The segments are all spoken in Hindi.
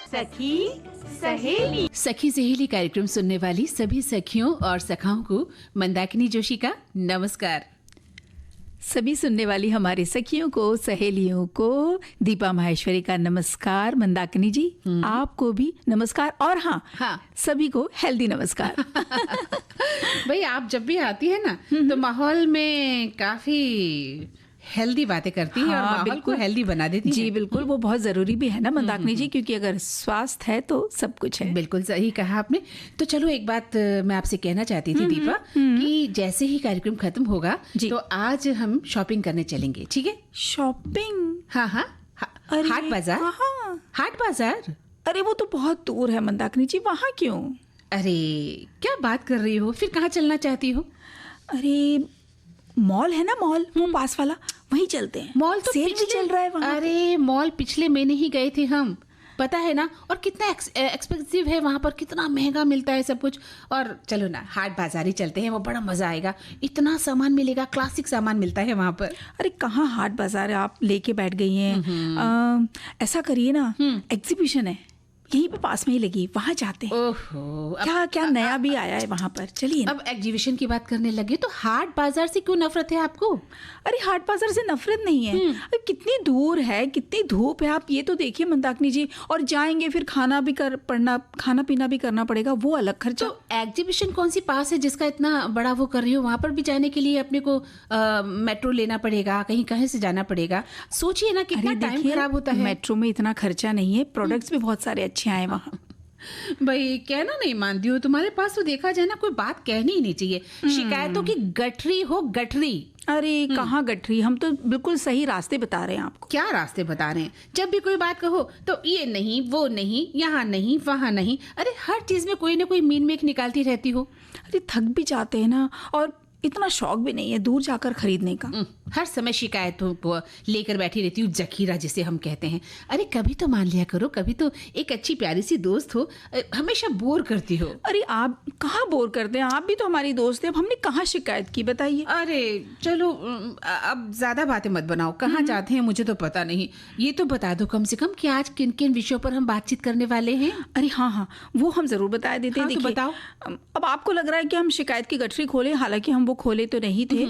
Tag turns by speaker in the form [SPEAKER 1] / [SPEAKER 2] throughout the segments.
[SPEAKER 1] सखी सहेली।
[SPEAKER 2] सखी सहेली कार्यक्रम सुनने वाली सभी सखियों और सखाओं को मंदाकिनी जोशी का नमस्कार।
[SPEAKER 1] सभी सुनने वाली हमारे सखियों को, सहेलियों को दीपा माहेश्वरी का नमस्कार। मंदाकिनी जी आपको भी नमस्कार। और हाँ, सभी को हेल्दी नमस्कार।
[SPEAKER 2] भाई आप जब भी आती है ना तो माहौल में काफी हेल्दी बातें करती है और माहौल को हेल्दी बना देती है।
[SPEAKER 1] जी बिल्कुल, वो बहुत जरूरी भी है ना मंदाकिनी जी, क्योंकि अगर स्वास्थ्य है तो सब कुछ है।
[SPEAKER 2] बिल्कुल सही कहा आपने। तो चलो एक बात मैं आपसे कहना चाहती थी दीपा, कि जैसे ही कार्यक्रम खत्म होगा तो आज हम शॉपिंग करने चलेंगे, ठीक है?
[SPEAKER 1] शॉपिंग?
[SPEAKER 2] हाँ, हाट बाजार। हाट बाजार?
[SPEAKER 1] अरे वो तो बहुत दूर है मंदाकिनी जी, वहाँ क्यों?
[SPEAKER 2] अरे क्या बात कर रही हो, फिर कहाँ चलना चाहती हो?
[SPEAKER 1] अरे मॉल है ना, मॉल वो पास वाला, वहीं चलते हैं।
[SPEAKER 2] मॉल तो
[SPEAKER 1] सेल भी चल रहा है वहाँ।
[SPEAKER 2] अरे मॉल पिछले महीने ही गए थे हम, पता है ना, और कितना एक्सपेंसिव है वहाँ पर, कितना महंगा मिलता है सब कुछ। और चलो ना हाट बाजार ही चलते हैं, वो बड़ा मजा आएगा, इतना सामान मिलेगा, क्लासिक सामान मिलता है वहाँ पर।
[SPEAKER 1] अरे कहाँ हाट बाजार है, आप लेके बैठ गई हैं। ऐसा करिए ना, एग्जीबिशन है यहीं पे पास में ही लगी, वहाँ जाते हैं।
[SPEAKER 2] ओहो,
[SPEAKER 1] क्या क्या नया भी आया है वहाँ पर, चलिए।
[SPEAKER 2] अब एग्जीबिशन की बात करने लगे तो हाट बाजार से क्यों नफरत है आपको?
[SPEAKER 1] अरे हाट बाजार से नफरत नहीं है, अरे कितनी दूर है, कितनी धूप है, आप ये तो देखिए मंदाकिनी जी। और जाएंगे फिर खाना पीना भी करना पड़ेगा, वो अलग खर्चा।
[SPEAKER 2] तो एग्जीबिशन कौन सी पास है जिसका इतना बड़ा वो कर रही हो? वहाँ पर भी जाने के लिए अपने को मेट्रो लेना पड़ेगा, कहीं से जाना पड़ेगा। सोचिए ना कितना टाइम खराब होता है।
[SPEAKER 1] मेट्रो में इतना खर्चा नहीं है, प्रोडक्ट्स भी बहुत सारे अच्छे आए वहाँ।
[SPEAKER 2] भाई कहना नहीं मानती हो, तुम्हारे पास तो देखा जाए ना कोई बात कहनी ही नहीं चाहिए। शिकायतों की गठरी हो गठरी।
[SPEAKER 1] अरे कहाँ गठरी, हम तो बिल्कुल सही रास्ते बता रहे हैं आपको।
[SPEAKER 2] क्या रास्ते बता रहे हैं? जब भी कोई बात कहो तो ये नहीं, वो नहीं, यहाँ नहीं, वहाँ नहीं। अरे हर चीज में कोई ना कोई मीन मेख निकालती रहती हो।
[SPEAKER 1] अरे थक भी जाते हैं ना, और इतना शौक भी नहीं है दूर जाकर खरीदने का।
[SPEAKER 2] हर समय शिकायतों को लेकर बैठी रहती हूँ, जखीरा जिसे हम कहते हैं। अरे कभी तो मान लिया करो, कभी तो एक अच्छी प्यारी सी दोस्त हो, हमेशा बोर करती हो।
[SPEAKER 1] अरे आप कहाँ बोर करते हैं, आप भी तो हमारी दोस्त है, अब हमने कहाँ शिकायत की बताइए।
[SPEAKER 2] अरे चलो अब ज्यादा बातें मत बनाओ, कहाँ जाते हैं मुझे तो पता नहीं। ये तो बता दो कम से कम कि आज किन किन विषयों पर हम बातचीत करने वाले हैं।
[SPEAKER 1] अरे हाँ, वो हम जरूर बता देते हैं।
[SPEAKER 2] तो बताओ।
[SPEAKER 1] अब आपको लग रहा है कि हम शिकायत की गठरी खोले, हालांकि हम वो खोले तो नहीं थे।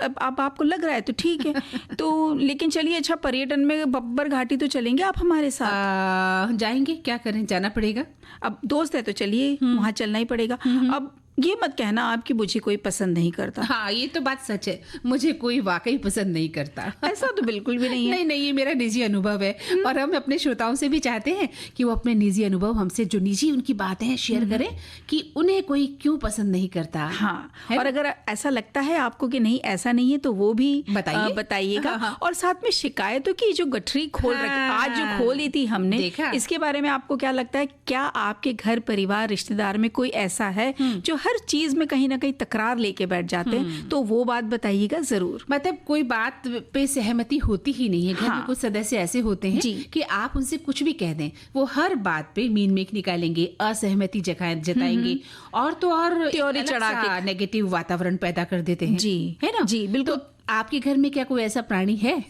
[SPEAKER 1] अब आपको लग रहा है तो ठीक है। तो लेकिन चलिए, अच्छा पर्यटन में बब्बर घाटी तो चलेंगे आप हमारे साथ?
[SPEAKER 2] जाएंगे, क्या करें, जाना पड़ेगा।
[SPEAKER 1] अब दोस्त है तो चलिए, वहाँ चलना ही पड़ेगा। अब ये मत कहना आपकी मुझे कोई पसंद नहीं करता।
[SPEAKER 2] हाँ ये तो बात सच है, मुझे कोई वाकई पसंद नहीं करता।
[SPEAKER 1] ऐसा तो बिल्कुल भी नहीं है।
[SPEAKER 2] नहीं, ये मेरा निजी अनुभव है। और हम अपने श्रोताओं से भी चाहते हैं कि वो अपने निजी अनुभव हमसे, जो निजी उनकी बातें हैं, शेयर करें कि उन्हें कोई क्यों पसंद नहीं करता।
[SPEAKER 1] हाँ, और अगर ऐसा लगता है आपको कि नहीं ऐसा नहीं है तो वो भी बताइएगा। और साथ में शिकायतों की जो गठरी आज जो खोली थी हमने, इसके बारे में आपको क्या लगता है? क्या आपके घर परिवार रिश्तेदार में कोई ऐसा है जो हर चीज में कहीं ना कहीं तकरार लेके बैठ जाते हैं? तो वो बात बताइएगा जरूर।
[SPEAKER 2] मतलब कोई बात पे सहमति होती ही नहीं है। घर में कुछ सदस्य ऐसे होते हैं कि आप उनसे कुछ भी कह दें, वो हर बात पे मीन मेख निकालेंगे, असहमति जताएंगे, और तो और
[SPEAKER 1] त्योरी चढ़ा के
[SPEAKER 2] नेगेटिव वातावरण पैदा कर देते हैं।
[SPEAKER 1] जी
[SPEAKER 2] है ना?
[SPEAKER 1] जी बिल्कुल।
[SPEAKER 2] तो आपके घर में क्या कोई ऐसा प्राणी है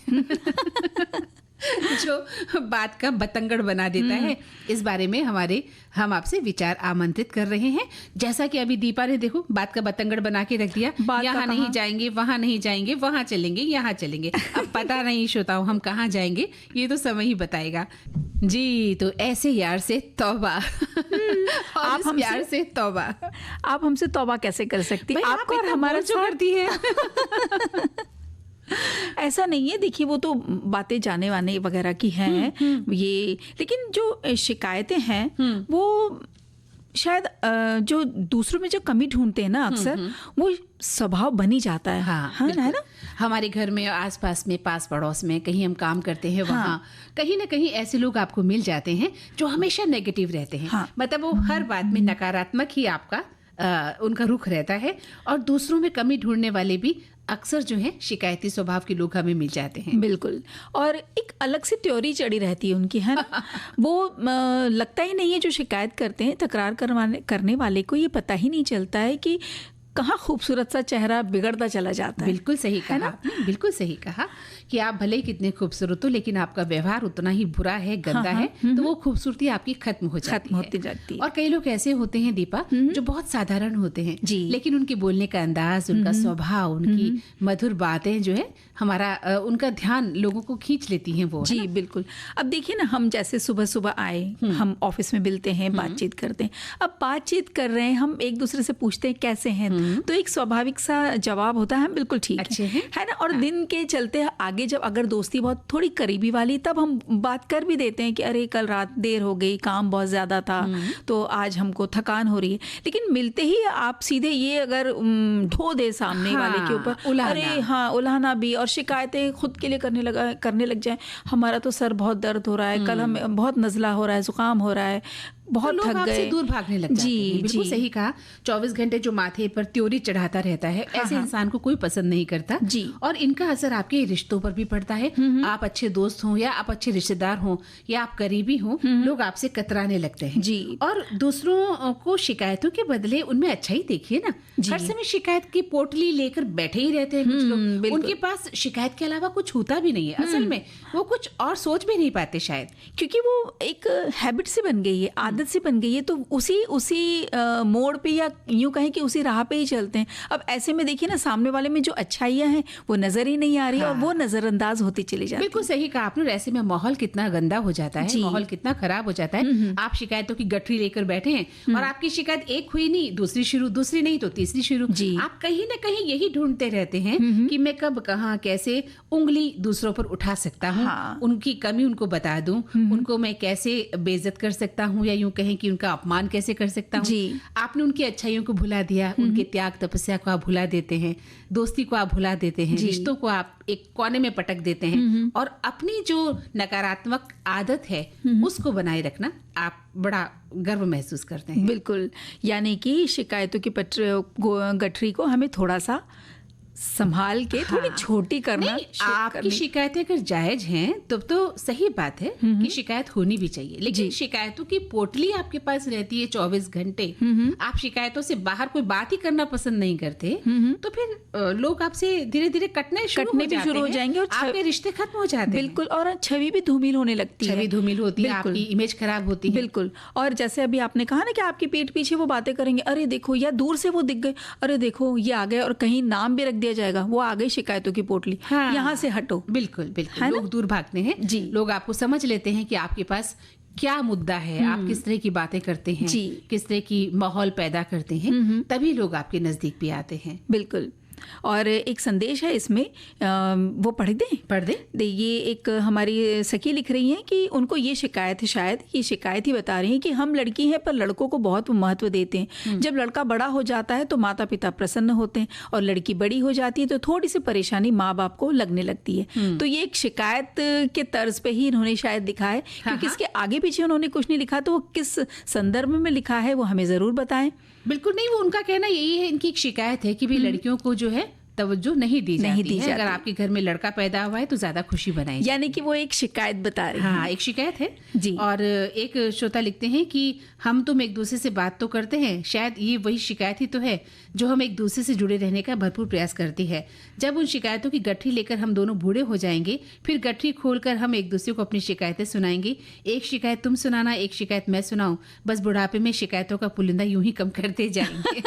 [SPEAKER 2] जो बात का बतंगड़ बना देता है? इस बारे में हम आपसे विचार आमंत्रित कर रहे हैं। जैसा कि अभी दीपा ने देखो बात का बतंगड़ बना के रख दिया, यहाँ नहीं जाएंगे, वहां नहीं जाएंगे, वहां चलेंगे, यहाँ चलेंगे। अब पता नहीं श्रोताओं हम कहाँ जाएंगे, ये तो समय ही बताएगा। जी तो ऐसे यार से तौबा।
[SPEAKER 1] आप हमसे
[SPEAKER 2] यार से तौबा।
[SPEAKER 1] आप हमसे तौबा कैसे कर सकती हैं?
[SPEAKER 2] आपको और हमारा जो करती है।
[SPEAKER 1] ऐसा नहीं है, देखिए वो तो बातें जाने वाने वगैरह की हैं ये, लेकिन जो शिकायतें हैं वो शायद जो दूसरों में जो कमी ढूंढते हैं ना, अक्सर वो स्वभाव बनी जाता है।
[SPEAKER 2] हाँ है ना? हमारे घर में, आसपास में, पास पड़ोस में, कहीं हम काम करते हैं वहाँ कहीं ना कहीं ऐसे लोग आपको मिल जाते हैं जो हमेशा नेगेटिव रहते हैं। मतलब वो हर बात में नकारात्मक ही आपका उनका रुख रहता है, और दूसरों में कमी ढूंढने वाले भी अक्सर जो है शिकायती स्वभाव के लोग हमें मिल जाते हैं।
[SPEAKER 1] बिल्कुल, और एक अलग सी त्योरी चढ़ी रहती है उनकी, है ना? वो लगता ही नहीं है, जो शिकायत करते हैं, तकरार करने वाले को ये पता ही नहीं चलता है कि कहाँ खूबसूरत सा चेहरा बिगड़ता चला जाता है।
[SPEAKER 2] बिल्कुल सही कहा आपने, बिल्कुल सही कहा कि आप भले ही कितने खूबसूरत हो, लेकिन आपका व्यवहार उतना ही बुरा है, गंदा है, तो वो खूबसूरती आपकी खत्म होती जाती है। और कई लोग ऐसे होते हैं दीपा, जो बहुत साधारण होते हैं, लेकिन उनके बोलने का अंदाज, उनका स्वभाव, उनकी मधुर बातें जो है हमारा उनका ध्यान लोगों को खींच लेती हैं वो।
[SPEAKER 1] जी बिल्कुल। अब देखिए ना, हम जैसे सुबह सुबह आए, हम ऑफिस में मिलते हैं, बातचीत करते हैं। अब बातचीत कर रहे हैं, हम एक दूसरे से पूछते हैं कैसे हैं, तो एक स्वाभाविक सा जवाब होता है बिल्कुल ठीक है ना। और दिन के चलते आगे जब अगर दोस्ती बहुत थोड़ी करीबी वाली, तब हम बात कर भी देते हैं कि अरे कल रात देर हो गई, काम बहुत ज्यादा था, तो आज हमको थकान हो रही है। लेकिन मिलते ही आप सीधे ये अगर ढो दे सामने वाले के ऊपर, अरे हाँ उलाहना भी, और शिकायतें खुद के लिए करने लग जाए, हमारा तो सर बहुत दर्द हो रहा है, कल हमें बहुत नज़ला हो रहा है, जुकाम हो रहा है, बहुत
[SPEAKER 2] तो
[SPEAKER 1] थक गए,
[SPEAKER 2] दूर भागने लग जाते हैं। बिल्कुल सही कहा। 24 घंटे जो माथे पर त्योरी चढ़ाता रहता है, ऐसे इंसान को कोई पसंद नहीं करता
[SPEAKER 1] जी।
[SPEAKER 2] और इनका असर आपके रिश्तों पर भी पड़ता है। आप अच्छे दोस्त हों या आप अच्छे रिश्तेदार हों या आप करीबी हों, लोग आपसे कतराने लगते हैं
[SPEAKER 1] जी।
[SPEAKER 2] और दूसरों को शिकायतों के बदले उनमें अच्छा ही देखिए ना। हर समय शिकायत की पोटली लेकर बैठे ही रहते हैं कुछ लोग, उनके पास शिकायत के अलावा कुछ होता भी नहीं है। असल में वो कुछ और सोच भी नहीं पाते शायद,
[SPEAKER 1] क्योंकि वो एक हैबिट से बन गई है, आदत से बन गई है, तो उसी मोड़ पे या यूं कहें कि उसी राह पे ही चलते हैं। अब ऐसे में देखिए ना, सामने वाले में जो अच्छाइयां हैं वो नजर ही नहीं आ रही, और वो नजरअंदाज होती चली जाती है।
[SPEAKER 2] बिल्कुल सही कहा आपने। ऐसे में माहौल कितना गंदा हो जाता है, माहौल कितना खराब हो जाता है। आप शिकायतों की गठरी लेकर बैठे हैं और आपकी शिकायत एक हुई नहीं, दूसरी शुरू, दूसरी नहीं तो तीसरी शुरू। आप कहीं ना कहीं यही ढूंढते रहते हैं कि मैं कब कहाँ कैसे उंगली दूसरों पर उठा सकता हूँ, उनकी कमी उनको बता दूं, उनको मैं कैसे बेइज्जत कर सकता हूँ, या यूं कहें कि उनका अपमान कैसे कर सकता हूँ। आपने उनकी अच्छाइयों को भुला दिया, उनके त्याग तपस्या को आप भुला देते हैं, दोस्ती को आप भुला देते हैं, रिश्तों को आप एक कोने में पटक देते हैं, और अपनी जो नकारात्मक आदत है उसको बनाए रखना आप बड़ा गर्व महसूस करते हैं।
[SPEAKER 1] बिल्कुल, यानी कि शिकायतों की गठरी को हमें थोड़ा सा संभाल के थोड़ी छोटी करना।
[SPEAKER 2] आपकी शिकायतें अगर जायज हैं तब तो सही बात है कि शिकायत होनी भी चाहिए, लेकिन शिकायतों की पोटली आपके पास रहती है 24 घंटे, आप शिकायतों से बाहर कोई बात ही करना पसंद नहीं करते, तो फिर लोग आपसे धीरे धीरे कटने भी शुरू हो जाएंगे और आपके रिश्ते खत्म हो जाते हैं।
[SPEAKER 1] बिल्कुल, और छवि भी धूमिल होने लगती है,
[SPEAKER 2] छवि धूमिल होती है, आपकी इमेज खराब होती है।
[SPEAKER 1] बिल्कुल। और जैसे अभी आपने कहा ना कि आपकी पीठ पीछे वो बातें करेंगे, अरे देखो, या दूर से वो दिख गए, अरे देखो ये आ गए, और कहीं नाम भी रख दिया जाएगा, वो आ गई शिकायतों की पोटली, यहाँ से हटो।
[SPEAKER 2] बिल्कुल बिल्कुल, लोग दूर भागते हैं जी। लोग आपको समझ लेते हैं कि आपके पास क्या मुद्दा है, आप किस तरह की बातें करते हैं, किस तरह की माहौल पैदा करते हैं, तभी लोग आपके नजदीक भी आते हैं।
[SPEAKER 1] बिल्कुल। और एक संदेश है इसमें, वो पढ़ दे। ये एक हमारी सखी लिख रही हैं कि उनको ये शिकायत है, शायद ये शिकायत ही बता रही हैं कि हम लड़की हैं पर लड़कों को बहुत महत्व देते हैं। जब लड़का बड़ा हो जाता है तो माता पिता प्रसन्न होते हैं, और लड़की बड़ी हो जाती है तो थोड़ी सी परेशानी माँ बाप को लगने लगती है। तो ये एक शिकायत के तर्ज पे ही इन्होंने शायद लिखा है, क्योंकि इसके आगे पीछे उन्होंने कुछ नहीं लिखा, तो वो किस संदर्भ में लिखा है वो हमें जरूर बताएं।
[SPEAKER 2] बिल्कुल नहीं, वो उनका कहना यही है, इनकी एक शिकायत है कि भी लड़कियों को जो है तवज्जो नहीं दी जाती है। अगर आपके घर में लड़का पैदा हुआ है तो ज्यादा खुशी बनाई,
[SPEAKER 1] यानी कि वो एक शिकायत बता रही है।
[SPEAKER 2] हाँ, एक शिकायत है
[SPEAKER 1] जी।
[SPEAKER 2] और एक श्रोता लिखते हैं कि हम तुम एक दूसरे से बात तो करते हैं, शायद ये वही शिकायत ही तो है जो हम एक दूसरे से जुड़े रहने का भरपूर प्रयास करती है। जब उन शिकायतों की गठरी लेकर हम दोनों बूढ़े हो जाएंगे, फिर गठरी खोलकर हम एक दूसरे को अपनी शिकायतें सुनाएंगे। एक शिकायत तुम सुनाना, एक शिकायत मैं सुनाऊं, बस बुढ़ापे में शिकायतों का पुलिंदा यूं ही कम करते जाएंगे।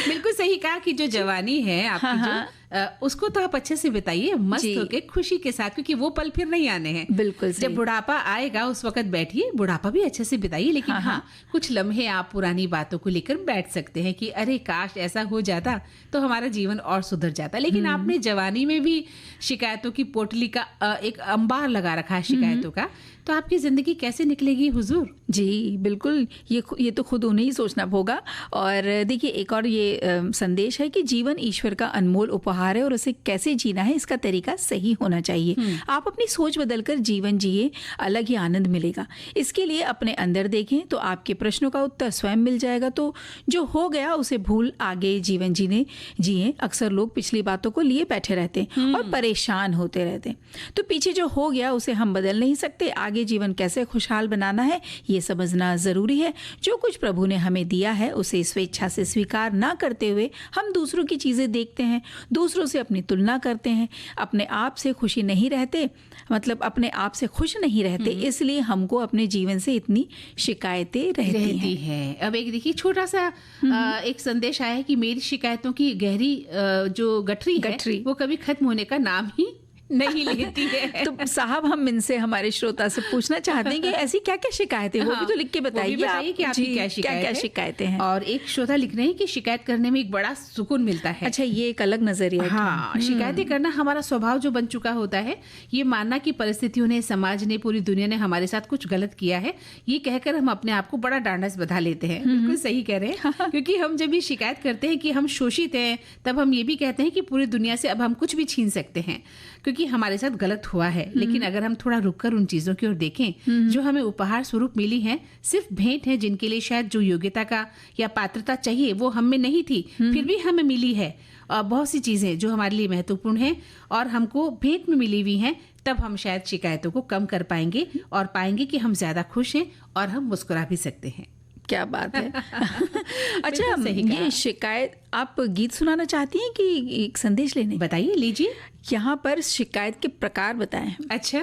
[SPEAKER 2] बिल्कुल सही कहा कि जो जवानी है आपकी, उसको तो आप अच्छे से बिताइए, मस्त होके खुशी के साथ, क्योंकि वो पल फिर नहीं आने हैं।
[SPEAKER 1] बिल्कुल
[SPEAKER 2] जब बुढ़ापा आएगा उस वक्त बैठिए, बुढ़ापा भी अच्छे से बिताइए, लेकिन हाँ, कुछ लम्हे आप पुरानी बातों को लेकर बैठ सकते हैं कि अरे काश ऐसा हो जाता तो हमारा जीवन और सुधर जाता। लेकिन आपने जवानी में भी शिकायतों की पोटली का एक अंबार लगा रखा है शिकायतों का, तो आपकी जिंदगी कैसे निकलेगी हुजूर?
[SPEAKER 1] जी बिल्कुल, ये तो खुद उन्हें ही सोचना होगा। और देखिए, एक और ये संदेश है कि जीवन ईश्वर का अनमोल उपहार व्यवहार है और उसे कैसे जीना है इसका तरीका सही होना चाहिए। आप अपनी सोच बदलकर जीवन जिए, अलग ही आनंद मिलेगा। इसके लिए अपने अंदर देखें तो आपके प्रश्नों का उत्तर स्वयं मिल जाएगा। तो जो हो गया उसे भूल आगे जीवन जिए। अक्सर लोग पिछली बातों को लिए बैठे रहते हैं और परेशान होते रहते हैं। तो पीछे जो हो गया उसे हम बदल नहीं सकते। आगे जीवन कैसे खुशहाल बनाना है ये समझना जरूरी है। जो कुछ प्रभु ने हमें दिया है उसे स्वेच्छा से स्वीकार ना करते हुए हम दूसरों की चीजें देखते हैं, दूसरों से अपनी तुलना करते हैं, अपने आप से खुशी नहीं रहते, मतलब अपने आप से खुश नहीं रहते। इसलिए हमको अपने जीवन से इतनी शिकायतें रहती हैं।
[SPEAKER 2] अब एक देखिए छोटा सा एक संदेश आया है कि मेरी शिकायतों की गहरी जो गठरी वो कभी खत्म होने का नाम ही नहीं लेती है।
[SPEAKER 1] तो साहब हम इनसे, हमारे श्रोता से पूछना चाहते हैं कि ऐसी क्या क्या शिकायतें, वो भी तो लिख के बताइए कि आपकी क्या शिकायतें हैं।
[SPEAKER 2] और एक श्रोता लिख रहे हैं कि शिकायत करने में एक बड़ा सुकून मिलता है।
[SPEAKER 1] अच्छा, ये एक अलग नजरिया है।
[SPEAKER 2] हाँ, शिकायतें करना हमारा स्वभाव जो बन चुका होता है, ये मानना कि परिस्थितियों ने, समाज ने, पूरी दुनिया ने हमारे साथ कुछ गलत किया है, ये कहकर हम अपने आप को बड़ा डांडस बधा लेते हैं। बिल्कुल सही कह रहे हैं। क्योंकि हम जब भी शिकायत करते हैं कि हम शोषित हैं, तब हम ये भी कहते हैं कि पूरी दुनिया से अब हम कुछ भी छीन सकते हैं क्योंकि हमारे साथ गलत हुआ है। लेकिन अगर हम थोड़ा रुककर उन चीजों की ओर देखें जो हमें उपहार स्वरूप मिली हैं, सिर्फ भेंट है जिनके लिए शायद जो योग्यता का या पात्रता चाहिए वो हम में नहीं थी, फिर भी हमें मिली है। और बहुत सी चीजें जो हमारे लिए महत्वपूर्ण हैं और हमको भेंट में मिली हुई हैं, तब हम शायद शिकायतों को कम कर पाएंगे और पाएंगे कि हम ज्यादा खुश हैं और हम मुस्कुरा भी सकते हैं।
[SPEAKER 1] क्या बात है। अच्छा, ये शिकायत, आप गीत सुनाना चाहती हैं कि एक संदेश लेने?
[SPEAKER 2] बताइए, लीजिए।
[SPEAKER 1] यहाँ पर शिकायत के प्रकार बताए हैं।
[SPEAKER 2] अच्छा।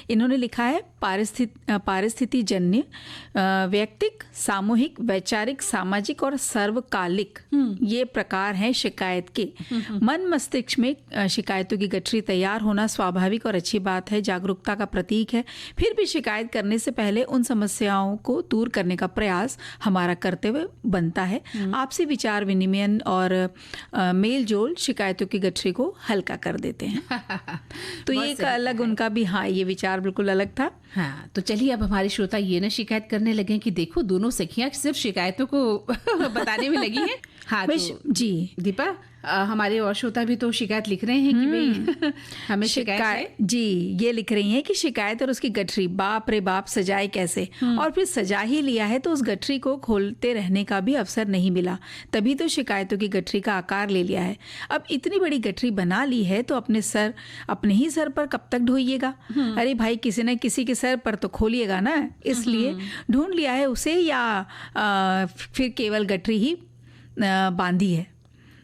[SPEAKER 1] इन्होंने लिखा है पारिस्थिति जन्य, व्यक्तिक, सामूहिक, वैचारिक, सामाजिक और सर्वकालिक, ये प्रकार हैं शिकायत के। मन मस्तिष्क में शिकायतों की गठरी तैयार होना स्वाभाविक और अच्छी बात है, जागरूकता का प्रतीक है। फिर भी शिकायत करने से पहले उन समस्याओं को दूर करने का प्रयास हमारा कर्तव्य बनता है। आपसी विचार विनिमय और मेल जोल शिकायतों की गठरी को हल्का कर देते हैं। तो ये एक अलग उनका भी, हाँ, ये विचार बिल्कुल अलग था।
[SPEAKER 2] हाँ, तो चलिए अब हमारे श्रोता ये ना शिकायत करने लगे कि देखो दोनों सखियां सिर्फ शिकायतों को बताने में लगी हैं। हाँ, तो
[SPEAKER 1] जी
[SPEAKER 2] दीपा, हमारे और श्रोता भी तो शिकायत लिख रहे हैं कि भाई हमें शिकायत है।
[SPEAKER 1] जी, ये लिख रही हैं कि शिकायत और उसकी गठरी, बाप रे बाप, सजाए कैसे, और फिर सजा ही लिया है तो उस गठरी को खोलते रहने का भी अवसर नहीं मिला, तभी तो शिकायतों की गठरी का आकार ले लिया है। अब इतनी बड़ी गठरी बना ली है तो अपने ही सर पर कब तक ढोइएगा? अरे भाई, किसी न किसी के सर पर तो खोलिएगा ना। इसलिए ढूंढ लिया है उसे या फिर केवल गठरी ही बांधी है।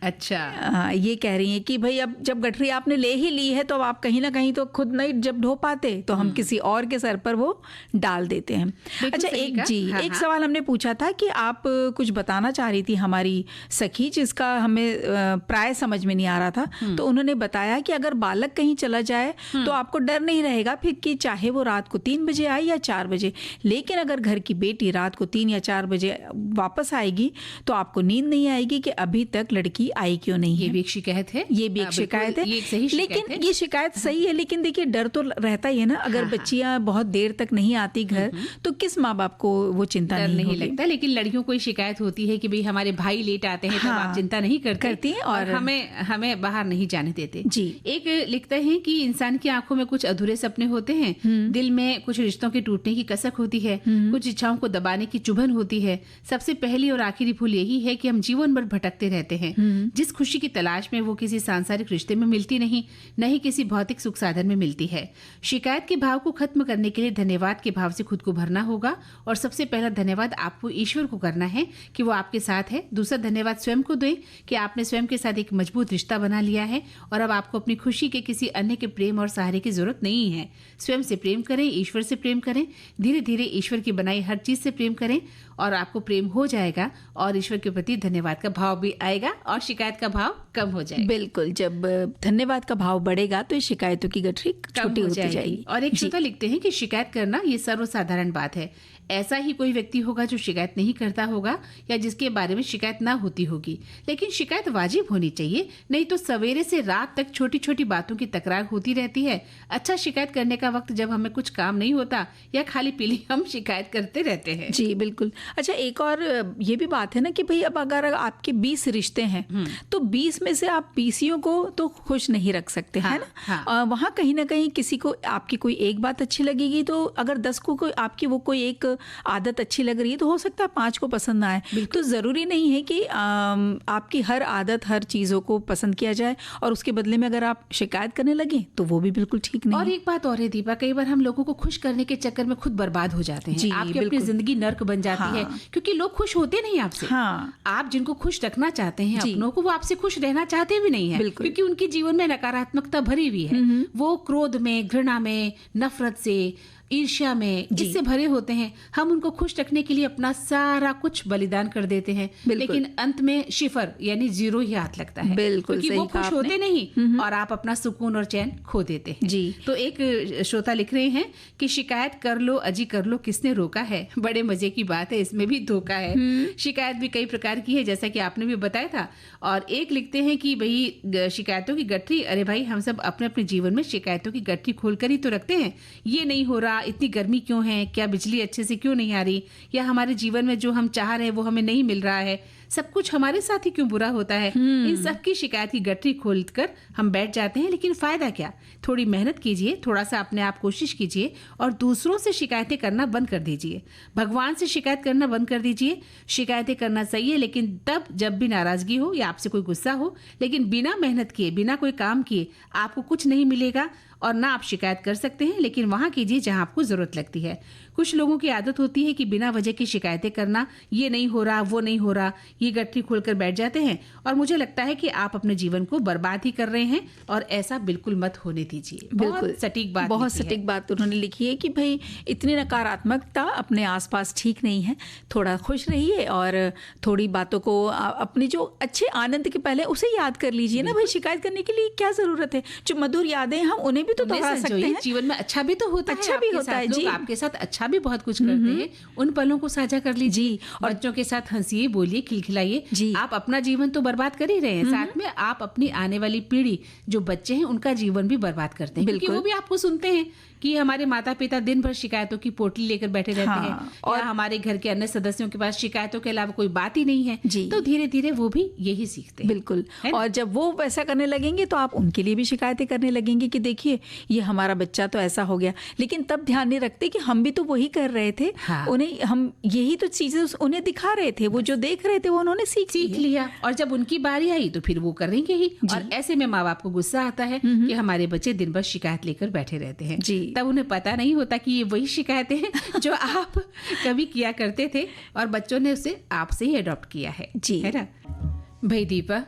[SPEAKER 2] अच्छा,
[SPEAKER 1] ये कह रही हैं कि भाई अब जब गठरी आपने ले ही ली है तो अब आप कहीं ना कहीं तो खुद नहीं जब ढो पाते तो हम किसी और के सर पर वो डाल देते हैं। अच्छा, एक सवाल हमने पूछा था कि आप कुछ बताना चाह रही थी हमारी सखी, जिसका हमें प्राय समझ में नहीं आ रहा था। तो उन्होंने बताया कि अगर बालक कहीं चला जाए तो आपको डर नहीं रहेगा फिर कि चाहे वो रात को 3 बजे आए या 4 बजे, लेकिन अगर घर की बेटी रात को 3 या 4 बजे वापस आएगी तो आपको नींद नहीं आएगी कि अभी तक लड़की आई क्यों नहीं है।
[SPEAKER 2] ये भी एक शिकायत है।
[SPEAKER 1] ये भी एक शिकायत है।
[SPEAKER 2] ये एक सही शिकायत
[SPEAKER 1] लेकिन
[SPEAKER 2] है।
[SPEAKER 1] ये शिकायत सही है, लेकिन देखिए डर तो रहता ही है ना। अगर बच्चियां बहुत देर तक नहीं आती घर तो किस माँ बाप को वो चिंता नहीं
[SPEAKER 2] लगता। लेकिन लड़कियों को शिकायत होती है कि भाई हमारे भाई लेट आते हैं, तो आप चिंता नहीं करती हैं और हमें बाहर नहीं जाने देते।
[SPEAKER 1] जी,
[SPEAKER 2] एक लिखते हैं कि इंसान की आंखों में कुछ अधूरे सपने होते हैं, दिल में कुछ रिश्तों के टूटने की कसक होती है, कुछ इच्छाओं को दबाने की चुभन होती है। सबसे पहली और आखिरी भूल यही है कि हम जीवन भर भटकते रहते हैं। जिस खुशी की तलाश में वो किसी सांसारिक रिश्ते में मिलती नहीं किसी भौतिक सुख साधन में मिलती है। शिकायत के भाव को खत्म करने के लिए धन्यवाद के भाव से खुद को भरना होगा। और सबसे पहला धन्यवाद आपको ईश्वर को करना है कि वो आपके साथ है। दूसरा धन्यवाद स्वयं को दें कि आपने स्वयं के साथ एक मजबूत रिश्ता बना लिया है और अब आपको अपनी खुशी के किसी अन्य के प्रेम और सहारे की जरूरत नहीं है। स्वयं से प्रेम करें, ईश्वर से प्रेम करें, धीरे धीरे ईश्वर की बनाई हर चीज से प्रेम करें और आपको प्रेम हो जाएगा और ईश्वर के प्रति धन्यवाद का भाव भी आएगा और शिकायत का भाव कम हो जाएगा।
[SPEAKER 1] बिल्कुल, जब धन्यवाद का भाव बढ़ेगा तो शिकायतों की गठरी छोटी होती जाएगी।
[SPEAKER 2] और एक श्रोता लिखते हैं कि शिकायत करना ये सर्वसाधारण बात है। ऐसा ही कोई व्यक्ति होगा जो शिकायत नहीं करता होगा या जिसके बारे में शिकायत ना होती होगी। लेकिन शिकायत वाजिब होनी चाहिए, नहीं तो सवेरे से रात तक छोटी छोटी बातों की तकरार होती रहती है। अच्छा, शिकायत करने का वक्त जब हमें कुछ काम नहीं होता या खाली पीली हम शिकायत करते रहते हैं।
[SPEAKER 1] जी बिल्कुल। अच्छा, एक और ये भी बात है ना कि भाई अब अगर आपके 20 रिश्ते हैं तो 20 में से आप 20 को तो खुश नहीं रख सकते, है ना। वहाँ कहीं ना कहीं किसी को आपकी कोई एक बात अच्छी लगेगी, तो अगर 10 को कोई आपकी वो कोई एक आदत अच्छी लग रही है तो हो सकता है 5 को पसंद ना आए। तो ज़रूरी नहीं है कि आपकी हर आदत, हर चीज़ों को पसंद किया जाए, और उसके बदले में अगर आप शिकायत करने लगे तो वो भी बिल्कुल ठीक नहीं।
[SPEAKER 2] और एक बात और है दीपा, कई बार हम लोगों को खुश करने के चक्कर में खुद बर्बाद हो जाते हैं। आपकी अपनी जिंदगी नर्क बन जाती है, क्योंकि लोग खुश होते नहीं आपसे। आप जिनको खुश रखना चाहते हैं अपनों को, वो आपसे खुश रहना चाहते भी नहीं है, क्योंकि उनके जीवन में नकारात्मकता भरी हुई है। वो क्रोध में, घृणा में, नफरत से, ईर्ष्या में, इससे भरे होते हैं। हम उनको खुश रखने के लिए अपना सारा कुछ बलिदान कर देते हैं, लेकिन अंत में शिफर यानी 0 ही हाथ लगता है, क्योंकि वो खुश होते नहीं और आप अपना सुकून और चैन खो देते हैं। तो एक श्रोता लिख रहे हैं कि शिकायत कर लो अजी कर लो, किसने रोका है। बड़े मजे की बात है, इसमें भी धोखा है। शिकायत भी कई प्रकार की है, जैसा कि आपने भी बताया था। और एक लिखते हैं कि भाई शिकायतों की गठरी, अरे भाई हम सब अपने अपने जीवन में शिकायतों की गठरी खोलकर ही तो रखते हैं। ये नहीं हो रहा, इतनी गर्मी क्यों है, क्या बिजली अच्छे से क्यों नहीं आ रही, या हमारे जीवन में जो हम चाह रहे हैं वो हमें नहीं मिल रहा है, सब कुछ हमारे साथ ही क्यों बुरा होता है। इन सब की शिकायत की गठरी खोलकर हम बैठ जाते हैं, लेकिन फायदा क्या। थोड़ी मेहनत कीजिए, थोड़ा सा अपने आप कोशिश कीजिए और दूसरों से शिकायतें करना बंद कर दीजिए। भगवान से शिकायत करना बंद कर दीजिए। शिकायतें करना सही है, लेकिन तब जब भी नाराजगी हो या आपसे कोई गुस्सा हो, लेकिन बिना मेहनत किए, बिना कोई काम किए आपको कुछ नहीं मिलेगा। और ना आप शिकायत कर सकते हैं, लेकिन वहाँ कीजिए जहाँ आपको ज़रूरत लगती है। कुछ लोगों की आदत होती है कि बिना वजह की शिकायतें करना, ये नहीं हो रहा, वो नहीं हो रहा, ये गठरी खोलकर बैठ जाते हैं। और मुझे लगता है कि आप अपने जीवन को बर्बाद ही कर रहे हैं, और ऐसा बिल्कुल मत होने दीजिए।
[SPEAKER 1] बिल्कुल
[SPEAKER 2] सटीक बात,
[SPEAKER 1] बहुत सटीक बात उन्होंने लिखी है कि भाई इतनी नकारात्मकता अपने आसपास ठीक नहीं है। थोड़ा खुश रहिए और थोड़ी बातों को अपनी जो अच्छे आनंद के पहले उसे याद कर लीजिए ना। भाई शिकायत करने के लिए क्या जरूरत है। जो मधुर यादें हम उन्हें भी तो दोहरा सकते हैं।
[SPEAKER 2] जीवन में अच्छा भी तो होता है,
[SPEAKER 1] अच्छा भी होता है जी।
[SPEAKER 2] आपके साथ अच्छा भी बहुत कुछ करते हैं, उन पलों को साझा कर लीजिए। और बच्चों के साथ हंसिए, बोलिए, खिलखिलाइए। आप अपना जीवन तो बर्बाद कर ही रहे हैं, साथ में आप अपनी आने वाली पीढ़ी, जो बच्चे हैं, उनका जीवन भी बर्बाद करते हैं, क्योंकि वो भी आपको सुनते हैं कि हमारे माता पिता दिन भर शिकायतों की पोटली लेकर बैठे रहते हैं, और हमारे घर के अन्य सदस्यों के पास शिकायतों के अलावा कोई बात ही नहीं है। तो धीरे धीरे वो भी यही सीखते हैं।
[SPEAKER 1] बिल्कुल। और जब वो वैसा करने लगेंगे तो आप उनके लिए भी शिकायतें करने लगेंगे कि देखिए ये हमारा बच्चा तो ऐसा हो गया। लेकिन तब ध्यान नहीं रखते कि हम भी तो वही कर रहे थे। उन्हें हम यही तो चीजें उन्हें दिखा रहे थे, वो जो देख रहे थे वो उन्होंने सीख
[SPEAKER 2] लिया, और जब उनकी बारी आई तो फिर वो करेंगे ही। और ऐसे में माँ बाप को गुस्सा आता है कि हमारे बच्चे दिन भर शिकायत लेकर बैठे रहते हैं। तब उन्हें पता नहीं होता कि ये वही शिकायतें हैं जो आप कभी किया करते थे, और बच्चों ने उसे आपसे ही अडॉप्ट किया है जी, है ना। भाई दीपा,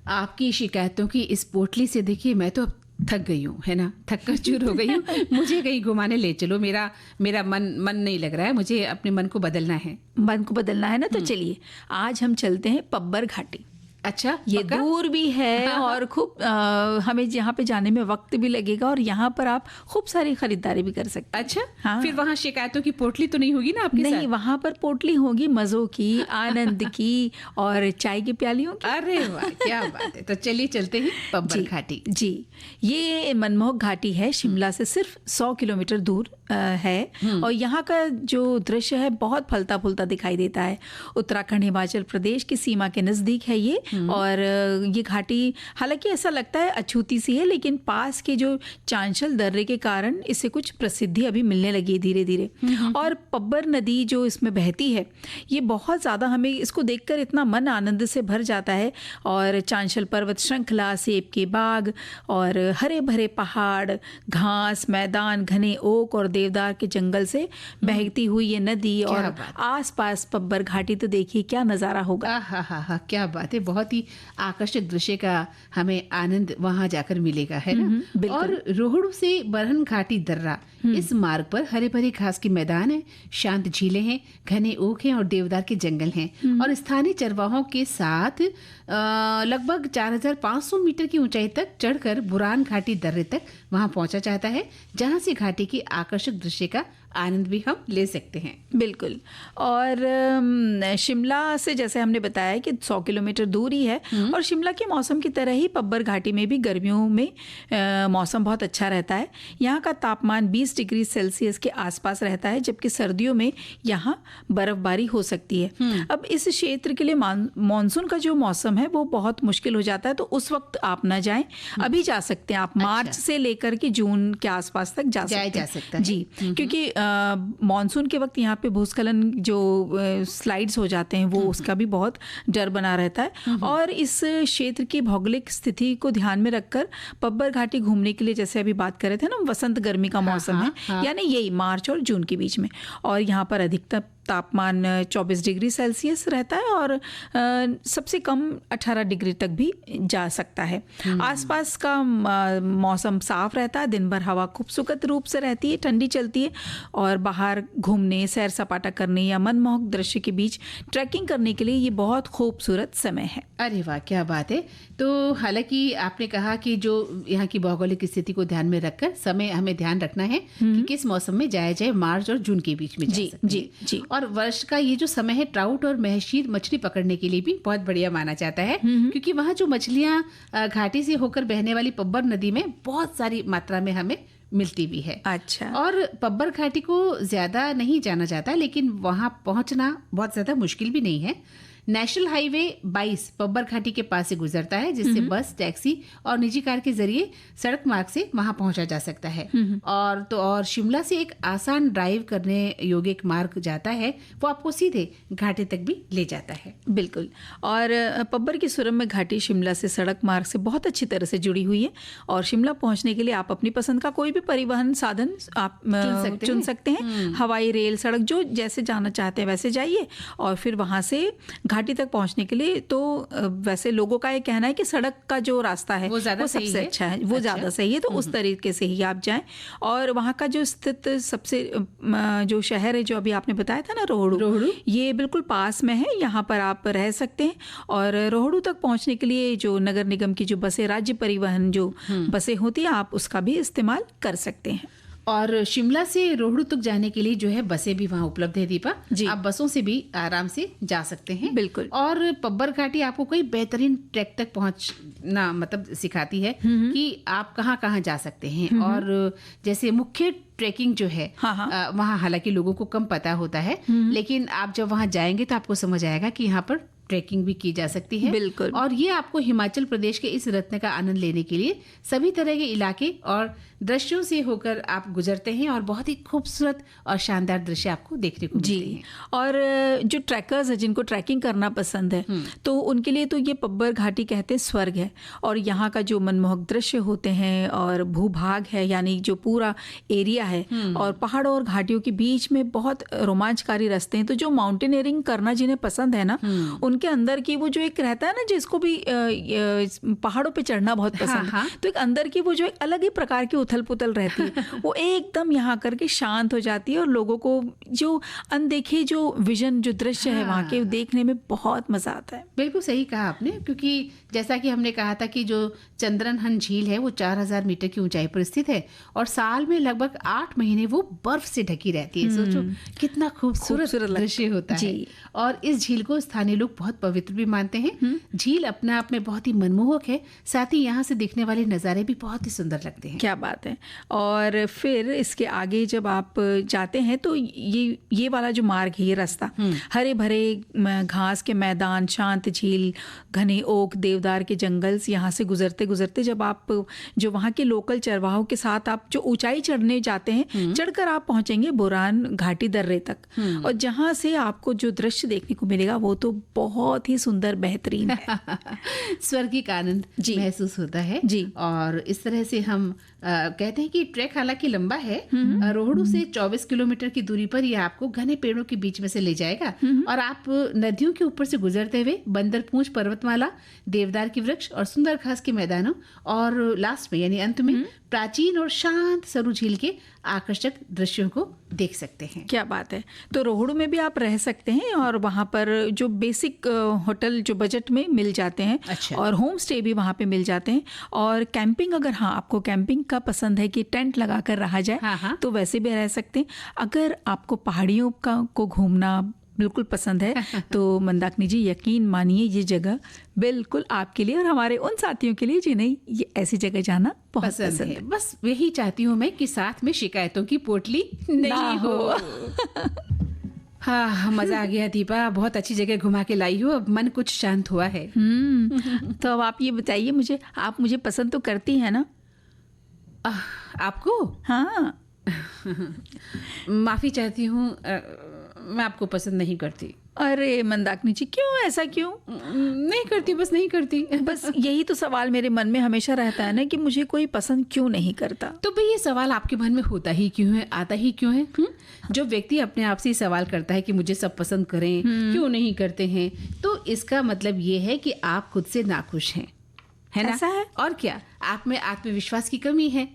[SPEAKER 2] आपकी शिकायतों की इस पोटली से देखिए मैं तो थक गई हूँ, है ना, थक कर चूर हो गई हूँ। मुझे कहीं घुमाने ले चलो, मेरा मन नहीं लग रहा है, मुझे अपने मन को बदलना है।
[SPEAKER 1] मन को बदलना है ना, तो चलिए आज हम चलते हैं पब्बर घाटी।
[SPEAKER 2] अच्छा,
[SPEAKER 1] ये दूर भी है और खूब हमें यहाँ पे जाने में वक्त भी लगेगा, और यहाँ पर आप खूब सारी खरीदारी भी कर सकते हैं।
[SPEAKER 2] अच्छा, फिर वहाँ शिकायतों की पोटली तो नहीं होगी ना आपके साथ?
[SPEAKER 1] नहीं, वहाँ पर पोटली होगी मज़ों की, आनंद की और चाय की प्यालियों की।
[SPEAKER 2] अरे वाह, क्या बात है। तो चलिए चलते हैं पब्बर घाटी।
[SPEAKER 1] जी, ये मनमोहक घाटी है, शिमला से सिर्फ 100 किलोमीटर दूर है, और यहाँ का जो दृश्य है बहुत फलता फूलता दिखाई देता है। उत्तराखंड हिमाचल प्रदेश की सीमा के नज़दीक है ये, और ये घाटी हालांकि ऐसा लगता है अछूती सी है, लेकिन पास के जो चांशल दर्रे के कारण इसे कुछ प्रसिद्धि अभी मिलने लगी है धीरे धीरे। और पब्बर नदी जो इसमें बहती है, ये बहुत ज़्यादा, हमें इसको देखकर इतना मन आनंद से भर जाता है। और चांशल पर्वत श्रृंखला, सेब के बाग और हरे भरे पहाड़, घास मैदान, घने ओक और देवदार के जंगल से बहती हुई ये नदी, और आसपास पब्बर घाटी, तो देखिए क्या नज़ारा होगा।
[SPEAKER 2] क्या बात है। बहुत ही आकर्षक दृश्य का हमें आनंद वहां जाकर मिलेगा, है ना। और रोहड़ू से बरहन घाटी दर्रा, इस मार्ग पर हरे भरे घास के मैदान है, शांत झीलें हैं, घने ओक हैं और देवदार के जंगल हैं। और स्थानीय चरवाहों के साथ लगभग 4500 मीटर की ऊंचाई तक चढ़कर बुरान घाटी दर्रे तक वहां पहुंचा जाता है, जहां से घाटी की आकर्षक दृश्य का आनंद भी हम ले सकते हैं।
[SPEAKER 1] बिल्कुल। और शिमला से जैसे हमने बताया कि 100 किलोमीटर दूर ही है, और शिमला के मौसम की तरह ही पब्बर घाटी में भी गर्मियों में मौसम बहुत अच्छा रहता है। यहाँ का तापमान 20 डिग्री सेल्सियस के आसपास रहता है, जबकि सर्दियों में यहाँ बर्फबारी हो सकती है। अब इस क्षेत्र के लिए मानसून का जो मौसम है वो बहुत मुश्किल हो जाता है, तो उस वक्त आप ना जाएं। अभी जा सकते हैं आप, मार्च से लेकर के जून के आसपास तक जा सकते हैं जी, क्योंकि मानसून के वक्त यहाँ पे भूस्खलन जो स्लाइड्स हो जाते हैं वो उसका भी बहुत डर बना रहता है। और इस क्षेत्र की भौगोलिक स्थिति को ध्यान में रखकर पब्बर घाटी घूमने के लिए, जैसे अभी बात कर रहे थे ना, वसंत गर्मी का मौसम है, यानी यही मार्च और जून के बीच में, और यहाँ पर अधिकतम तापमान 24 डिग्री सेल्सियस रहता है और सबसे कम 18 डिग्री तक भी जा सकता है। आसपास का मौसम साफ रहता है, दिन भर हवा खूबसूरत रूप से रहती है, ठंडी चलती है, और बाहर घूमने, सैर सपाटा करने या मनमोहक दृश्य के बीच ट्रैकिंग करने के लिए ये बहुत खूबसूरत समय है।
[SPEAKER 2] अरे वाह, क्या बात है। तो हालांकि आपने कहा कि जो यहाँ की भौगोलिक स्थिति को ध्यान में रखकर समय हमें ध्यान रखना है कि किस मौसम में जाया जाए, मार्च और जून के बीच में जा सकते हैं।
[SPEAKER 1] जी।
[SPEAKER 2] और वर्ष का ये जो समय है ट्राउट और महशीर मछली पकड़ने के लिए भी बहुत बढ़िया माना जाता है, क्योंकि वहाँ जो मछलियाँ घाटी से होकर बहने वाली पब्बर नदी में बहुत सारी मात्रा में हमें मिलती भी है।
[SPEAKER 1] अच्छा।
[SPEAKER 2] और पब्बर घाटी को ज्यादा नहीं जाना जाता, लेकिन वहाँ पहुँचना बहुत ज्यादा मुश्किल भी नहीं है। नेशनल हाईवे 22 पब्बर घाटी के पास से गुजरता है, जिससे बस, टैक्सी और निजी कार के जरिए सड़क मार्ग से वहां पहुंचा जा सकता है। और शिमला से एक आसान ड्राइव करने योग्य एक मार्ग जाता है, वो आपको सीधे घाटी तक भी ले जाता है।
[SPEAKER 1] बिल्कुल। और पब्बर की सुरम्य घाटी शिमला से सड़क मार्ग से बहुत अच्छी तरह से जुड़ी हुई है, और शिमला पहुंचने के लिए आप अपनी पसंद का कोई भी परिवहन साधन आप चुन सकते हैं। हवाई, रेल, सड़क, जो जैसे जाना चाहते हैं वैसे जाइए, और फिर वहां से घाटी तक पहुंचने के लिए तो वैसे लोगों का ये कहना है कि सड़क का जो रास्ता है वो सबसे अच्छा है, वो ज़्यादा सही है, तो उस तरीके से ही आप जाएं। और वहाँ का जो स्थित सबसे जो शहर है जो अभी आपने बताया था ना, रोहड़ू, ये बिल्कुल पास में है, यहाँ पर आप रह सकते हैं। और रोहड़ू तक पहुँचने के लिए जो नगर निगम की जो बसें, राज्य परिवहन जो बसें होती हैं, आप उसका भी इस्तेमाल कर सकते हैं।
[SPEAKER 2] और शिमला से रोहड़ू तक जाने के लिए जो है बसें भी वहाँ उपलब्ध है दीपा जी, आप बसों से भी आराम से जा सकते हैं।
[SPEAKER 1] बिल्कुल।
[SPEAKER 2] और पब्बर घाटी आपको कोई बेहतरीन ट्रैक तक पहुँचना मतलब सिखाती है कि आप कहाँ कहाँ जा सकते हैं। और जैसे मुख्य ट्रैकिंग जो है वहाँ हालांकि लोगों को कम पता होता है, लेकिन आप जब वहाँ जाएंगे तो आपको समझ आएगा कि यहाँ पर ट्रैकिंग भी की जा सकती है।
[SPEAKER 1] बिल्कुल।
[SPEAKER 2] और ये आपको हिमाचल प्रदेश के इस रत्न का आनंद लेने के लिए सभी तरह के इलाके और दृश्यों से होकर आप गुजरते हैं, और बहुत ही खूबसूरत और शानदार दृश्य आपको देखने को मिलते हैं।
[SPEAKER 1] और जो ट्रैकर्स हैं, जिनको ट्रैकिंग करना पसंद है, तो उनके लिए तो ये पब्बर घाटी कहते हैं स्वर्ग है। और यहाँ का जो मनमोहक दृश्य होते हैं और भूभाग है, यानी जो पूरा एरिया है, और पहाड़ों और घाटियों के बीच में बहुत रोमांचकारी रास्ते हैं। तो जो माउंटेनियरिंग करना जिन्हें पसंद है ना, उनके अंदर की वो जो एक रहता है ना, जिसको भी पहाड़ों पे चढ़ना बहुत पसंद है, तो एक अंदर की वो जो एक अलग ही प्रकार की उथल पुथल रहती है, वो एकदम यहाँ करके शांत हो जाती है, और लोगों को जो अनदेखे जो विजन, जो दृश्य है वहाँ के, देखने में बहुत मजा आता है।
[SPEAKER 2] बिल्कुल सही कहा आपने, क्योंकि जैसा कि हमने कहा था कि जो चंद्रनहन झील है वो 4000 मीटर की ऊंचाई पर स्थित है, और साल में लगभग 8 महीने वो बर्फ से ढकी रहती है। सोचो कितना खूबसूरत दृश्य होता है। और इस झील को स्थानीय लोग बहुत पवित्र भी मानते हैं। झील अपने आप में बहुत ही मनमोहक है, साथ ही यहाँ से दिखने वाले नज़ारे भी बहुत ही सुंदर लगते हैं।
[SPEAKER 1] क्या बात है। और फिर इसके आगे जब आप जाते हैं तो ये वाला जो मार्ग है, ये रास्ता, हरे भरे घास के मैदान, शांत झील, घने ओक, देवदार के जंगल, यहाँ से गुजरते गुजरते जब आप जो वहाँ के लोकल चरवाहों के साथ आप जो ऊंचाई चढ़ने जाते हैं, चढ़कर आप पहुंचेंगे बोरान घाटी दर्रे तक, और जहाँ से आपको जो दृश्य देखने को मिलेगा वो तो बहुत ही सुंदर, बेहतरीन है।
[SPEAKER 2] स्वर्गीय आनंद महसूस होता है जी। और इस तरह से हम कहते हैं कि ट्रैक हालांकि लंबा है, रोहड़ू से 24 किलोमीटर की दूरी पर यह आपको घने पेड़ों के बीच में से ले जाएगा, और आप नदियों के ऊपर से गुजरते हुए बंदरपूंछ पर्वतमाला, देवदार की वृक्ष और सुंदर घास के मैदानों, और लास्ट में यानी अंत में प्राचीन और शांत सरु झील के आकर्षक दृश्यों को देख सकते हैं।
[SPEAKER 1] क्या बात है। तो रोहड़ू में भी आप रह सकते हैं और वहाँ पर जो बेसिक होटल जो बजट में मिल जाते हैं।
[SPEAKER 2] अच्छा।
[SPEAKER 1] और होम स्टे भी वहाँ पे मिल जाते हैं। और कैंपिंग, अगर आपको कैंपिंग का पसंद है कि टेंट लगा कर रहा जाए,
[SPEAKER 2] हाँ।
[SPEAKER 1] तो वैसे भी रह सकते हैं। अगर आपको पहाड़ियों को घूमना बिल्कुल पसंद है तो मंदाकिनी जी यकीन मानिए ये जगह बिल्कुल आपके लिए और हमारे उन साथियों के लिए जिन्हें ये ऐसी जगह जाना बहुत पसंद है।
[SPEAKER 2] बस यही चाहती हूँ मैं कि साथ में शिकायतों की पोटली नहीं हो। हाँ, मजा आ गया दीपा, बहुत अच्छी जगह घुमा के लाई हो, अब मन कुछ शांत हुआ है।
[SPEAKER 1] तो अब आप ये बताइए मुझे, आप मुझे पसंद तो करती हैं ना?
[SPEAKER 2] आपको?
[SPEAKER 1] हाँ।
[SPEAKER 2] माफी चाहती हूँ, मैं आपको पसंद नहीं करती।
[SPEAKER 1] अरे मंदाकिनी जी, क्यों? ऐसा क्यों?
[SPEAKER 2] नहीं करती, बस नहीं करती।
[SPEAKER 1] बस यही तो सवाल मेरे मन में हमेशा रहता है ना कि मुझे कोई पसंद क्यों नहीं करता।
[SPEAKER 2] तो भाई ये सवाल आपके मन में होता ही क्यों है, आता ही क्यों है? जो व्यक्ति अपने आप से सवाल करता है कि मुझे सब पसंद करें, क्यों नहीं करते हैं, तो इसका मतलब ये है कि आप खुद से नाखुश हैं, है ना?
[SPEAKER 1] ऐसा है।
[SPEAKER 2] और क्या, आप में आत्मविश्वास की कमी है।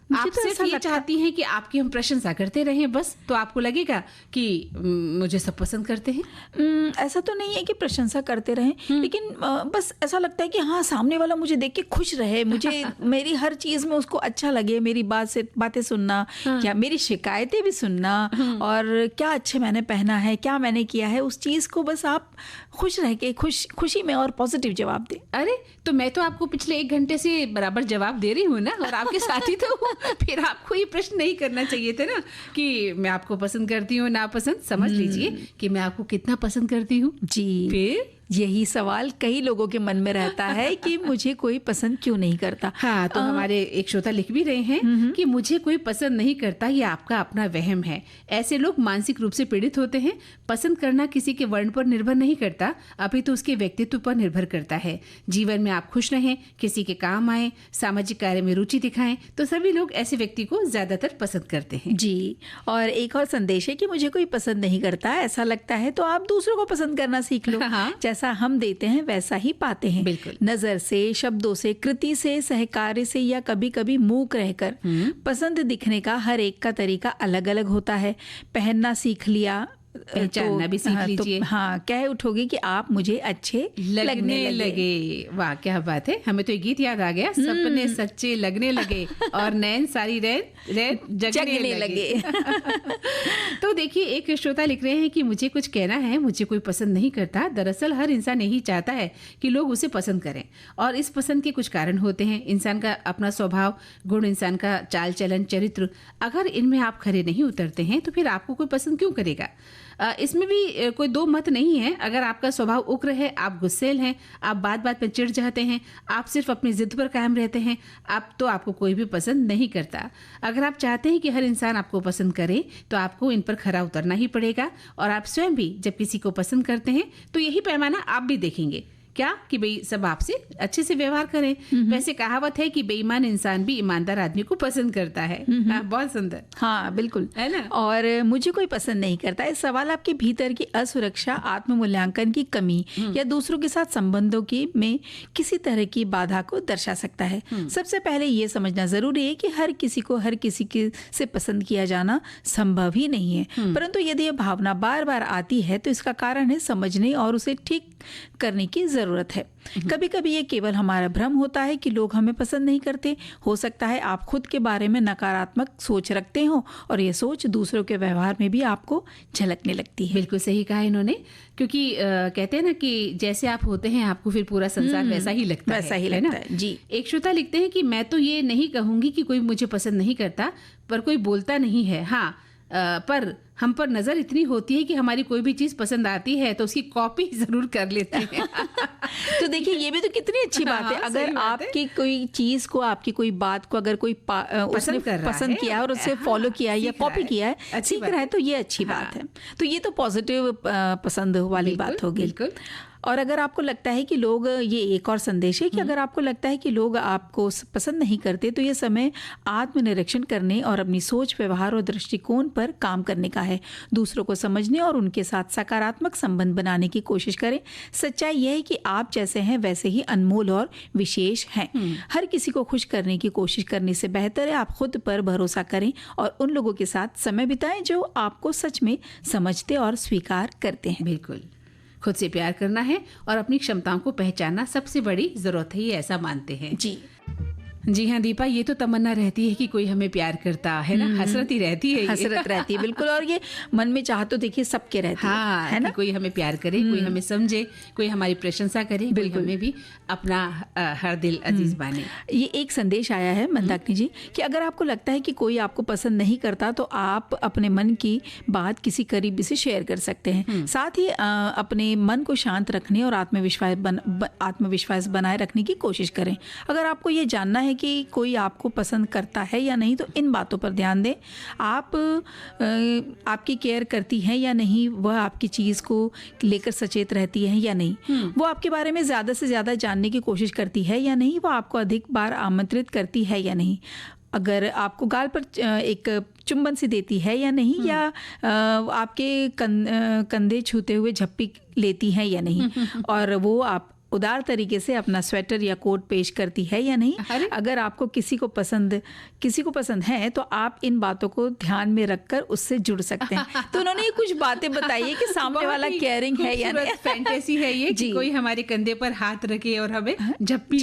[SPEAKER 2] आप
[SPEAKER 1] तो
[SPEAKER 2] सिर्फ ये चाहती हैं कि आपकी हम प्रशंसा करते रहें, बस, तो आपको लगेगा कि मुझे सब पसंद करते हैं।
[SPEAKER 1] ऐसा तो नहीं है कि प्रशंसा करते रहें, लेकिन बस ऐसा लगता है कि हाँ, सामने वाला मुझे देख के खुश रहे, मुझे मेरी हर चीज में उसको अच्छा लगे, मेरी बातें सुनना, क्या मेरी शिकायतें भी सुनना, और क्या अच्छे मैंने पहना है, क्या मैंने किया है, उस चीज को बस आप खुश रह के खुशी में और पॉजिटिव जवाब दें।
[SPEAKER 2] अरे तो मैं तो आपको पिछले 1 घंटे से बराबर जवाब दे रही हूँ ना, और आपके साथी तो फिर आपको ये प्रश्न नहीं करना चाहिए थे ना कि मैं आपको पसंद करती हूँ ना पसंद। समझ लीजिए कि मैं आपको कितना पसंद करती हूँ।
[SPEAKER 1] जी,
[SPEAKER 2] फिर
[SPEAKER 1] यही सवाल कई लोगों के मन में रहता है कि मुझे कोई पसंद क्यों नहीं करता।
[SPEAKER 2] हाँ, तो हमारे एक श्रोता लिख भी रहे हैं कि मुझे कोई पसंद नहीं करता, ये आपका अपना वहम है। ऐसे लोग मानसिक रूप से पीड़ित होते हैं। पसंद करना किसी के वर्ण पर निर्भर नहीं करता, अभी तो उसके व्यक्तित्व पर निर्भर करता है। जीवन में आप खुश रहें, किसी के काम आए, सामाजिक कार्य में रुचि दिखाएं, तो सभी लोग ऐसे व्यक्ति को ज्यादातर पसंद करते हैं।
[SPEAKER 1] जी, और एक और संदेश है कि मुझे कोई पसंद नहीं करता, ऐसा लगता है तो आप दूसरों को पसंद करना सीख लो। जैसा हम देते हैं वैसा ही पाते हैं।
[SPEAKER 2] बिल्कुल।
[SPEAKER 1] नजर से, शब्दों से, कृति से, सहकार्य से, या कभी कभी मूक रहकर। पसंद दिखने का हर एक का तरीका अलग अलग होता है। पहनना सीख लिया,
[SPEAKER 2] पहचानना भी सीख लीजिए।
[SPEAKER 1] हाँ, कह उठोगे कि आप मुझे अच्छे लगने लगे।
[SPEAKER 2] वाह, क्या बात है, हमें तो ये गीत याद आ गया, सपने सच्चे लगने लगे और नैन सारी रैन जगने लगे। तो देखिए, एक श्रोता लिख रहे हैं कि मुझे कुछ कहना है, मुझे कोई पसंद नहीं करता। दरअसल हर इंसान यही चाहता है कि लोग उसे पसंद करें, और इस पसंद के कुछ कारण होते हैं। इंसान का अपना स्वभाव, गुण, इंसान का चाल चलन, चरित्र, अगर इनमें आप खरे नहीं उतरते हैं तो फिर आपको कोई पसंद क्यों करेगा? इसमें भी कोई दो मत नहीं है। अगर आपका स्वभाव उग्र है, आप गुस्सेल हैं, आप बात बात पर चिढ़ जाते हैं, आप सिर्फ अपनी जिद पर कायम रहते हैं, तो आपको कोई भी पसंद नहीं करता। अगर आप चाहते हैं कि हर इंसान आपको पसंद करे तो आपको इन पर खरा उतरना ही पड़ेगा, और आप स्वयं भी जब किसी को पसंद करते हैं तो यही पैमाना आप भी देखेंगे, क्या कि भाई सब आपसे अच्छे से व्यवहार करें। वैसे कहावत है कि बेईमान इंसान भी ईमानदार आदमी को पसंद करता है। बहुत सुंदर।
[SPEAKER 1] हाँ, बिल्कुल,
[SPEAKER 2] है ना।
[SPEAKER 1] और मुझे कोई पसंद नहीं करता, इस सवाल आपके भीतर की असुरक्षा, आत्म मूल्यांकन की कमी या दूसरों के साथ संबंधों की में किसी तरह की बाधा को दर्शा सकता है। सबसे पहले ये समझना जरूरी है कि हर किसी को हर किसी से पसंद किया जाना संभव ही नहीं है, परंतु यदि यह भावना बार बार आती है तो इसका कारण है समझने और उसे ठीक करने की जरूरत है। कभी कभी ये केवल हमारा भ्रम होता है कि लोग हमें पसंद नहीं करते। हो सकता है आप खुद के बारे में नकारात्मक सोच रखते हो और ये सोच दूसरों के व्यवहार में भी आपको झलकने लगती है।
[SPEAKER 2] बिल्कुल सही कहा इन्होंने, क्योंकि कहते हैं ना कि जैसे आप होते हैं आपको फिर पूरा संसार वैसा ही लगता है।
[SPEAKER 1] जी।
[SPEAKER 2] एक श्रोता लिखते हैं कि मैं तो ये नहीं कहूंगी कि कोई मुझे पसंद नहीं करता, पर कोई बोलता नहीं है। हाँ, पर हम पर नजर इतनी होती है कि हमारी कोई भी चीज पसंद आती है तो उसकी कॉपी जरूर कर लेते हैं।
[SPEAKER 1] तो देखिए, ये भी तो कितनी अच्छी बात है। अगर आपकी कोई चीज को, आपकी कोई बात को अगर कोई उसने पसंद किया और उससे फॉलो किया है या कॉपी किया है, सीख रहा है, तो ये अच्छी बात है। तो ये तो पॉजिटिव पसंद वाली बात होगी।
[SPEAKER 2] बिल्कुल।
[SPEAKER 1] और अगर आपको लगता है कि लोग, ये एक और संदेश है कि अगर आपको लगता है कि लोग आपको पसंद नहीं करते तो ये समय आत्मनिरीक्षण करने और अपनी सोच, व्यवहार और दृष्टिकोण पर काम करने का है। दूसरों को समझने और उनके साथ सकारात्मक संबंध बनाने की कोशिश करें। सच्चाई यह है कि आप जैसे हैं वैसे ही अनमोल और विशेष हैं। हर किसी को खुश करने की कोशिश करने से बेहतर है आप खुद पर भरोसा करें और उन लोगों के साथ समय बिताएं जो आपको सच में समझते और स्वीकार करते हैं।
[SPEAKER 2] बिल्कुल, खुद से प्यार करना है और अपनी क्षमताओं को पहचानना सबसे बड़ी जरूरत है, ये ऐसा मानते हैं। जी हाँ दीपा, ये तो तमन्ना रहती है कि कोई हमें प्यार करता है ना, हसरत ही रहती है,
[SPEAKER 1] हसरत रहती है बिल्कुल। और ये मन में चाह तो देखिए सबके रहती है ना,
[SPEAKER 2] कोई हमें प्यार करे, कोई हमें समझे, कोई हमारी प्रशंसा करे, कोई हमें भी अपना हर दिल अजीज माने।
[SPEAKER 1] ये एक संदेश आया है मंदाकिनी जी कि अगर आपको लगता है कि कोई आपको पसंद नहीं करता तो आप अपने मन की बात किसी करीबी से शेयर कर सकते हैं। साथ ही अपने मन को शांत रखने और आत्मविश्वास बनाए रखने की कोशिश करें। अगर आपको ये जानना है कि कोई आपको पसंद करता है या नहीं तो इन बातों पर ध्यान दें। आप आपकी केयर करती हैं या नहीं, वह आपकी चीज़ को लेकर सचेत रहती है या नहीं, वो आपके बारे में ज़्यादा से ज़्यादा जानने की कोशिश करती है या नहीं, वो आपको अधिक बार आमंत्रित करती है या नहीं, अगर आपको गाल पर एक चुंबन सी देती है या नहीं, या आपके कंधे छूते हुए झप्पी लेती है या नहीं, और वो आप उदार तरीके से अपना स्वेटर या कोट पेश करती है या नहीं। अगर आपको किसी को पसंद है तो आप इन बातों को ध्यान में रखकर उससे जुड़ सकते हैं। तो उन्होंने ये कुछ बातें बताई है कि सामने वाला केयरिंग है या नहीं।
[SPEAKER 2] फैंटेसी है ये कि कोई हमारे कंधे पर हाथ रखे और हमें झप्पी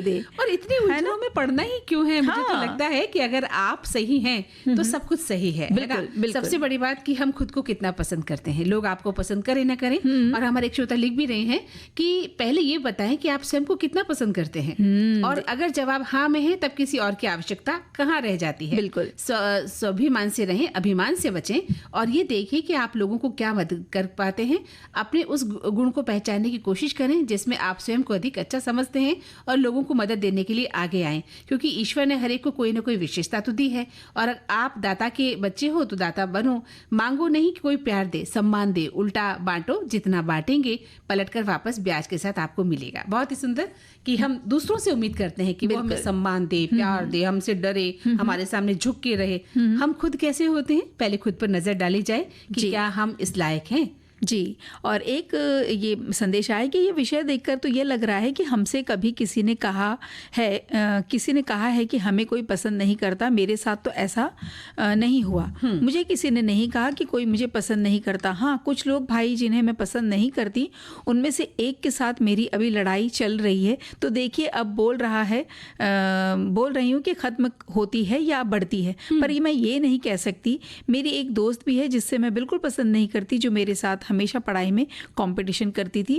[SPEAKER 2] दे। और इतनी उलझनों में पड़ना ही क्यों है? मुझे तो लगता है कि अगर आप सही हैं तो सब कुछ सही है। बिल्कुल। सबसे बड़ी बात कि हम खुद को कितना पसंद करते हैं। लोग आपको पसंद करें ना करें, और हमारे एक श्रोता लिख भी रहे हैं कि पहले ये बताएं कि आप स्वयं को कितना पसंद करते हैं, और अगर जवाब हाँ में है तब किसी और की आवश्यकता कहाँ रह जाती है।
[SPEAKER 1] बिल्कुल।
[SPEAKER 2] स्वाभिमान से रहें, अभिमान से बचें, और ये देखिए कि आप लोगों को क्या मदद कर पाते हैं। अपने उस गुण को पहचानने की कोशिश करें जिसमें आप स्वयं को अधिक अच्छा समझते हैं, और लोगों को मदद देने के लिए आगे आएं, क्योंकि ईश्वर ने हर एक को कोई ना कोई विशेषता तो दी है। और आप दाता के बच्चे हो तो दाता बनो। मांगो नहीं कि कोई प्यार दे, सम्मान दे, उल्टा बांटो। जितना बांटेंगे पलटकर वापस ब्याज के साथ आपको मिलेगा। बहुत ही सुंदर कि हम दूसरों से उम्मीद करते हैं कि वो हमें सम्मान दे, प्यार दे, हमसे डरे, हमारे सामने झुक के रहे। हम खुद कैसे होते हैं, पहले खुद पर नजर डाली जाए कि क्या हम इस लायक हैं।
[SPEAKER 1] जी, और एक ये संदेश आया कि ये विषय देखकर तो ये लग रहा है कि हमसे कभी किसी ने कहा है कि हमें कोई पसंद नहीं करता। मेरे साथ तो ऐसा नहीं हुआ। मुझे किसी ने नहीं कहा कि कोई मुझे पसंद नहीं करता। हाँ, कुछ लोग भाई जिन्हें मैं पसंद नहीं करती, उनमें से एक के साथ मेरी अभी लड़ाई चल रही है। तो देखिए अब बोल रही हूँ कि ख़त्म होती है या बढ़ती है, पर मैं ये नहीं कह सकती। मेरी एक दोस्त भी है जिससे मैं बिल्कुल पसंद नहीं करती, जो मेरे साथ हमेशा पढ़ाई में कंपटीशन करती थी।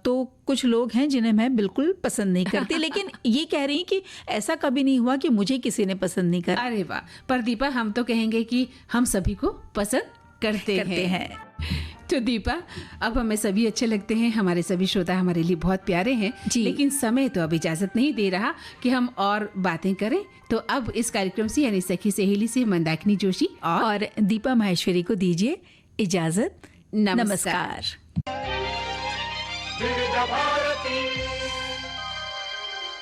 [SPEAKER 1] तो कुछ लोग हैं जिन्हें मैं बिल्कुल पसंद नहीं करती, लेकिन ये कह रही कि ऐसा कभी नहीं हुआ कि मुझे किसी ने पसंद नहीं करा।
[SPEAKER 2] अरे वाह! पर दीपा, हम तो कहेंगे कि हम सभी को पसंद करते हैं। तो दीपा, अब हमें सभी अच्छे लगते हैं, हमारे सभी श्रोता हमारे लिए बहुत प्यारे हैं, लेकिन समय तो अब इजाजत नहीं दे रहा कि हम और बातें करें। तो अब इस कार्यक्रम से, यानी सखी सहेली से मंदाकिनी जोशी
[SPEAKER 1] और दीपा माहेश्वरी को दीजिए इजाजत। नमस्कार।